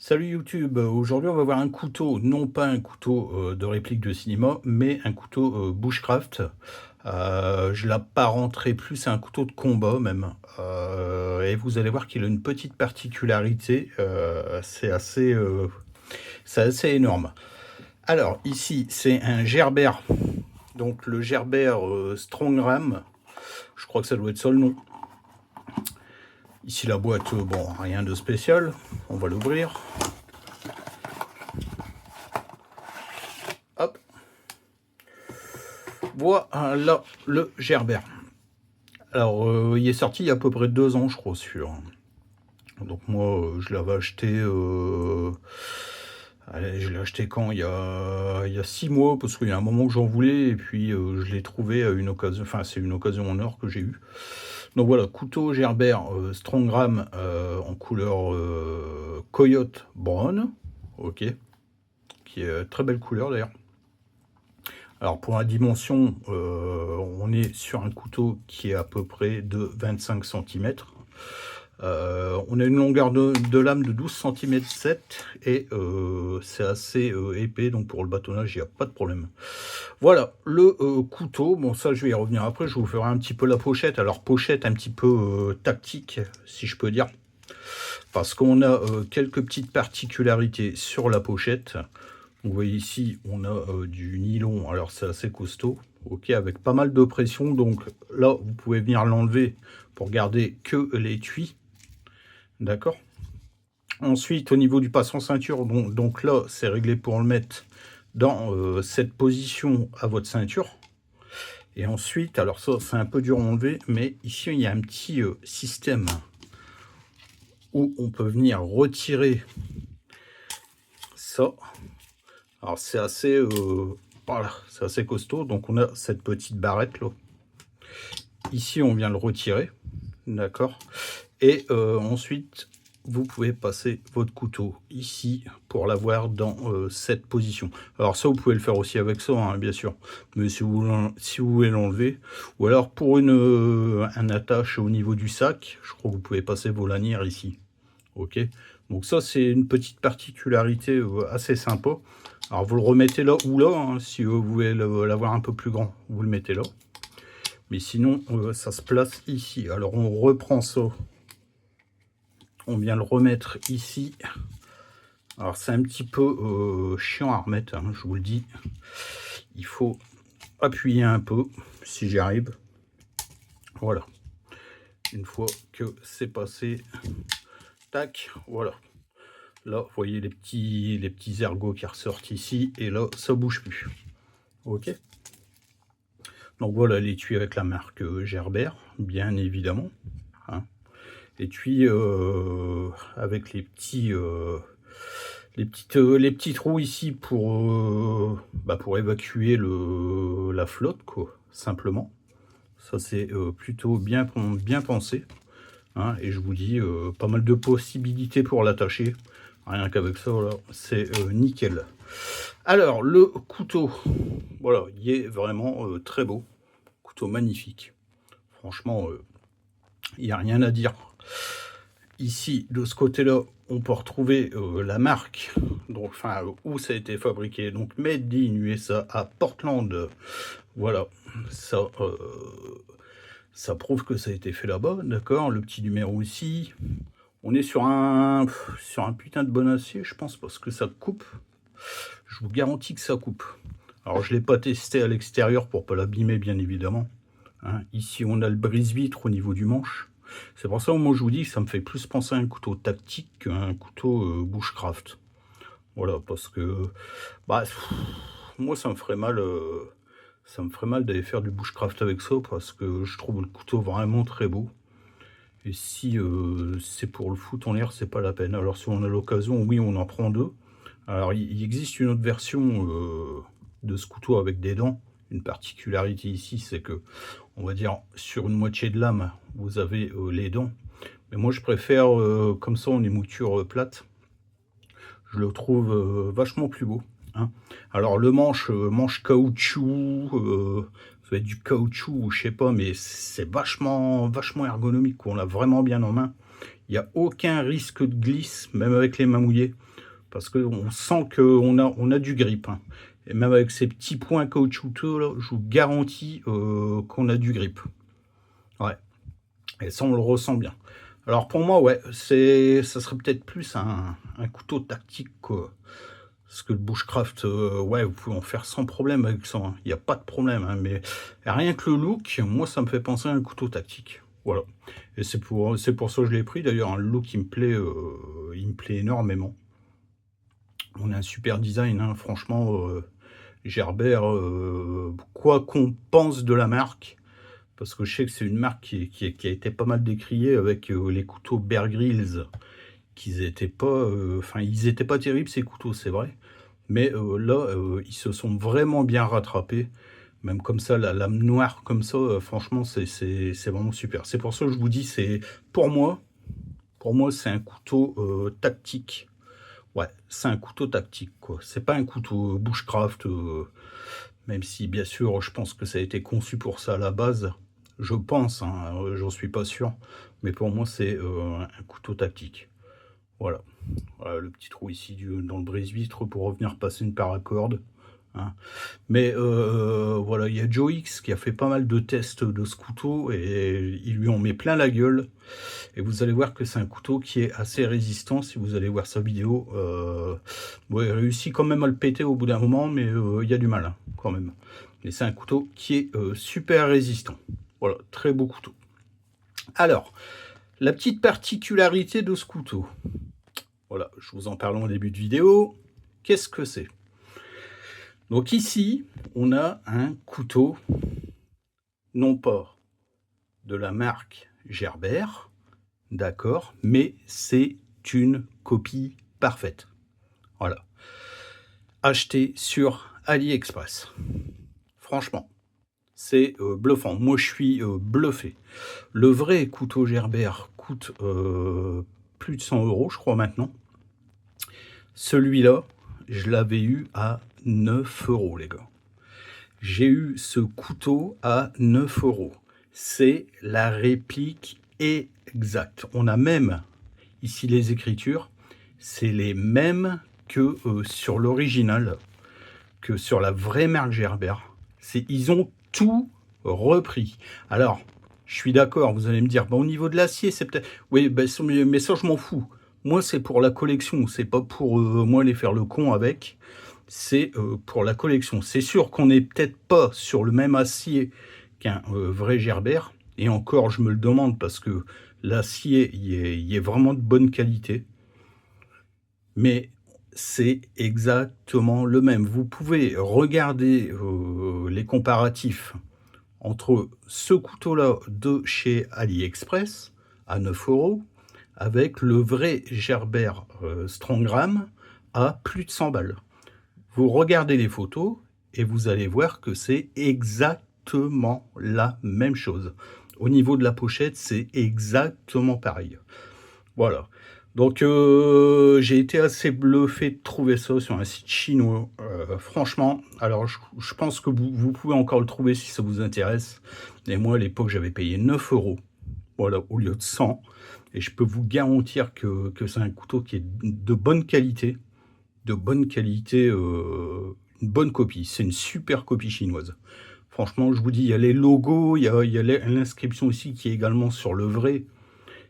Salut YouTube, aujourd'hui on va voir un couteau, non pas un couteau de réplique de cinéma, mais un couteau bushcraft. Je l'apparenterai plus à un couteau de combat même. Et vous allez voir qu'il a une petite particularité, c'est assez énorme. Alors ici c'est un Gerber, donc le Gerber Strongram, je crois que ça doit être ça le nom. Ici la boîte, bon rien de spécial, on va l'ouvrir. Hop. Voilà le Gerber. Alors, il est sorti il y a à peu près 2 ans, je crois, celui-là. Donc moi, je l'avais acheté, allez, je l'ai acheté quand? Il y a 6 mois, parce qu'il y a un moment que j'en voulais, et puis je l'ai trouvé à une occasion, enfin c'est une occasion en or que j'ai eue. Donc voilà, couteau Gerber Strongram en couleur Coyote Brown, ok, qui est très belle couleur d'ailleurs. Alors pour la dimension, on est sur un couteau qui est à peu près de 25 cm. On a une longueur de lame de 12 cm 7 et c'est assez épais, donc pour le bâtonnage, il n'y a pas de problème. Voilà, le couteau, bon ça je vais y revenir après, je vous ferai un petit peu la pochette. Alors pochette un petit peu tactique, si je peux dire, parce qu'on a quelques petites particularités sur la pochette. Vous voyez ici, on a du nylon, alors c'est assez costaud, ok, avec pas mal de pression. Donc là, vous pouvez venir l'enlever pour garder que l'étui, d'accord. Ensuite, au niveau du passant ceinture, donc là, c'est réglé pour le mettre dans cette position à votre ceinture. Et ensuite, alors ça, c'est un peu dur à enlever, mais ici, il y a un petit système où on peut venir retirer ça. Alors c'est assez, voilà, c'est assez costaud. Donc on a cette petite barrette là. Ici on vient le retirer, d'accord. Et ensuite vous pouvez passer votre couteau ici pour l'avoir dans cette position. Alors ça vous pouvez le faire aussi avec ça, hein, bien sûr. Mais si vous voulez l'enlever, ou alors pour un attache au niveau du sac, je crois que vous pouvez passer vos lanières ici. Ok, donc ça c'est une petite particularité assez sympa. Alors vous le remettez là ou là, hein, si vous voulez l'avoir un peu plus grand, vous le mettez là. Mais sinon, ça se place ici. Alors on reprend ça. On vient le remettre ici. Alors c'est un petit peu chiant à remettre, hein, je vous le dis. Il faut appuyer un peu, si j'y arrive. Voilà. Une fois que c'est passé, tac, voilà. Là, vous voyez les petits ergots qui ressortent ici, et là, ça bouge plus. Ok. Donc voilà l'étui avec la marque Gerber, bien évidemment. Hein. L'étui avec les petits trous ici pour évacuer la flotte, quoi, simplement. Ça c'est plutôt bien pensé. Hein, et je vous dis, pas mal de possibilités pour l'attacher. Rien qu'avec ça, voilà, c'est nickel. Alors, le couteau, voilà, il est vraiment très beau. Couteau magnifique. Franchement, il n'y a rien à dire. Ici, de ce côté-là, on peut retrouver la marque, donc, enfin, où ça a été fabriqué. Donc, Made in USA à Portland. Voilà, ça prouve que ça a été fait là-bas, d'accord. Le petit numéro ici. On est sur un putain de bon acier, je pense, parce que ça coupe. Je vous garantis que ça coupe. Alors, je ne l'ai pas testé à l'extérieur pour pas l'abîmer, bien évidemment. Hein, ici, on a le brise-vitre au niveau du manche. C'est pour ça que moi, je vous dis que ça me fait plus penser à un couteau tactique qu'un couteau bushcraft. Voilà, parce que bah, moi, ça me ferait mal. Ça me ferait mal d'aller faire du bushcraft avec ça, parce que je trouve le couteau vraiment très beau. Et si c'est pour le foot en l'air, c'est pas la peine. Alors si on a l'occasion, oui, on en prend deux. Alors il existe une autre version de ce couteau avec des dents. Une particularité ici, c'est que, on va dire, sur une moitié de lame, vous avez les dents. Mais moi, je préfère comme ça, en émouture plate. Je le trouve vachement plus beau. Hein. Alors le manche caoutchouc, ça va être du caoutchouc ou je sais pas, mais c'est vachement ergonomique, quoi. On l'a vraiment bien en main. Il n'y a aucun risque de glisse, même avec les mains mouillées. parce qu'on sent qu'on a du grip, hein. Et même avec ces petits points caoutchouteux là, je vous garantis, qu'on a du grip. Ouais, et ça, on le ressent bien. Alors pour moi, ouais, ça serait peut-être plus un couteau tactique, quoi. Parce que le bushcraft, ouais, vous pouvez en faire sans problème avec ça, hein. Il y a pas de problème, hein, mais rien que le look, moi, ça me fait penser à un couteau tactique. Voilà, et c'est pour ça que je l'ai pris d'ailleurs, hein. Le look, il me plaît énormément. On a un super design, hein, franchement, Gerber, quoi qu'on pense de la marque, parce que je sais que c'est une marque qui a été pas mal décriée avec, les couteaux Bear Grylls, qu'ils étaient pas, enfin, ils étaient pas terribles ces couteaux, c'est vrai, mais là, ils se sont vraiment bien rattrapés. Même comme ça, la lame noire comme ça, franchement, c'est vraiment super. C'est pour ça que je vous dis, pour moi pour moi, c'est un couteau, tactique. Ouais, c'est un couteau tactique, quoi. C'est pas un couteau bushcraft, même si bien sûr, je pense que ça a été conçu pour ça à la base. Je pense, hein, j'en suis pas sûr, mais pour moi, c'est, un couteau tactique. Voilà. Voilà le petit trou ici dans le brise-vitre pour revenir passer une paracorde, hein. Mais voilà, il y a Joe X qui a fait pas mal de tests de ce couteau et il lui en met plein la gueule, et vous allez voir que c'est un couteau qui est assez résistant. Si vous allez voir sa vidéo, bon, il réussit quand même à le péter au bout d'un moment, mais il y a du mal, hein, quand même. Mais c'est un couteau qui est super résistant. Voilà, très beau couteau. Alors, la petite particularité de ce couteau, voilà, je vous en parle en début de vidéo. Qu'est-ce que c'est? Donc ici, on a un couteau, non pas de la marque Gerber, d'accord, mais c'est une copie parfaite. Voilà. Acheté sur AliExpress. Franchement, c'est bluffant. Moi, je suis bluffé. Le vrai couteau Gerber coûte plus de 100 €, je crois, maintenant. Celui-là, je l'avais eu à 9 €, les gars. J'ai eu ce couteau à 9 €. C'est la réplique exacte. On a même ici les écritures. C'est les mêmes que sur l'original, que sur la vraie marque Gerber. Ils ont tout repris. Alors, je suis d'accord, vous allez me dire, bah, au niveau de l'acier, c'est peut-être... Oui, bah, mais ça, je m'en fous. Moi, c'est pour la collection, c'est pas pour moi aller faire le con avec. C'est pour la collection. C'est sûr qu'on n'est peut-être pas sur le même acier qu'un vrai Gerber. Et encore, je me le demande parce que l'acier, il est vraiment de bonne qualité. Mais c'est exactement le même. Vous pouvez regarder les comparatifs entre ce couteau-là de chez AliExpress à 9 € avec le vrai Gerber Strongram à plus de 100 balles. Vous regardez les photos et vous allez voir que c'est exactement la même chose. Au niveau de la pochette, c'est exactement pareil. Voilà. Donc j'ai été assez bluffé de trouver ça sur un site chinois. Franchement, alors je pense que vous pouvez encore le trouver si ça vous intéresse. Et moi, à l'époque, j'avais payé 9 €, voilà, au lieu de 100. Et je peux vous garantir que c'est un couteau qui est de bonne qualité. De bonne qualité, une bonne copie. C'est une super copie chinoise. Franchement, je vous dis, il y a les logos, il y a l'inscription aussi qui est également sur le vrai.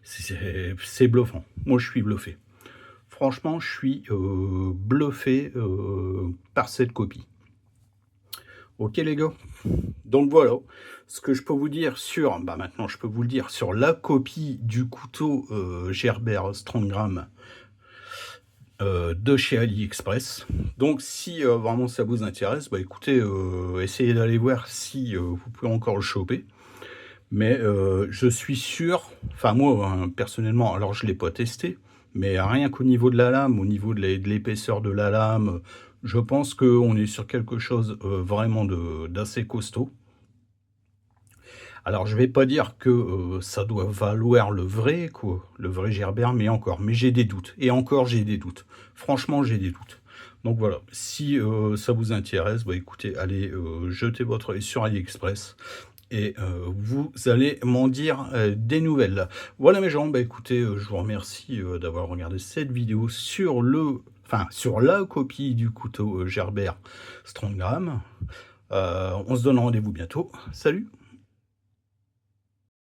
C'est bluffant. Moi, je suis bluffé. Franchement, je suis bluffé par cette copie. Ok, les gars? Donc voilà, ce que je peux vous dire sur... Bah maintenant, je peux vous le dire sur la copie du couteau Gerber Strongram de chez AliExpress. Donc si vraiment ça vous intéresse, bah écoutez, essayez d'aller voir si vous pouvez encore le choper. Mais je suis sûr, enfin moi, hein, personnellement, alors je ne l'ai pas testé, mais rien qu'au niveau de la lame, au niveau de l'épaisseur de la lame, je pense qu'on est sur quelque chose vraiment d'assez costaud. Alors je vais pas dire que ça doit valoir le vrai, quoi, le vrai Gerber, mais encore, mais j'ai des doutes. Et encore, j'ai des doutes. Franchement, j'ai des doutes. Donc voilà, si ça vous intéresse, bah écoutez, allez jeter votre œil sur AliExpress. et vous allez m'en dire, des nouvelles. Voilà mes gens, bah, écoutez, je vous remercie, d'avoir regardé cette vidéo sur la copie du couteau, Gerbert Strongram. On se donne rendez-vous bientôt. Salut!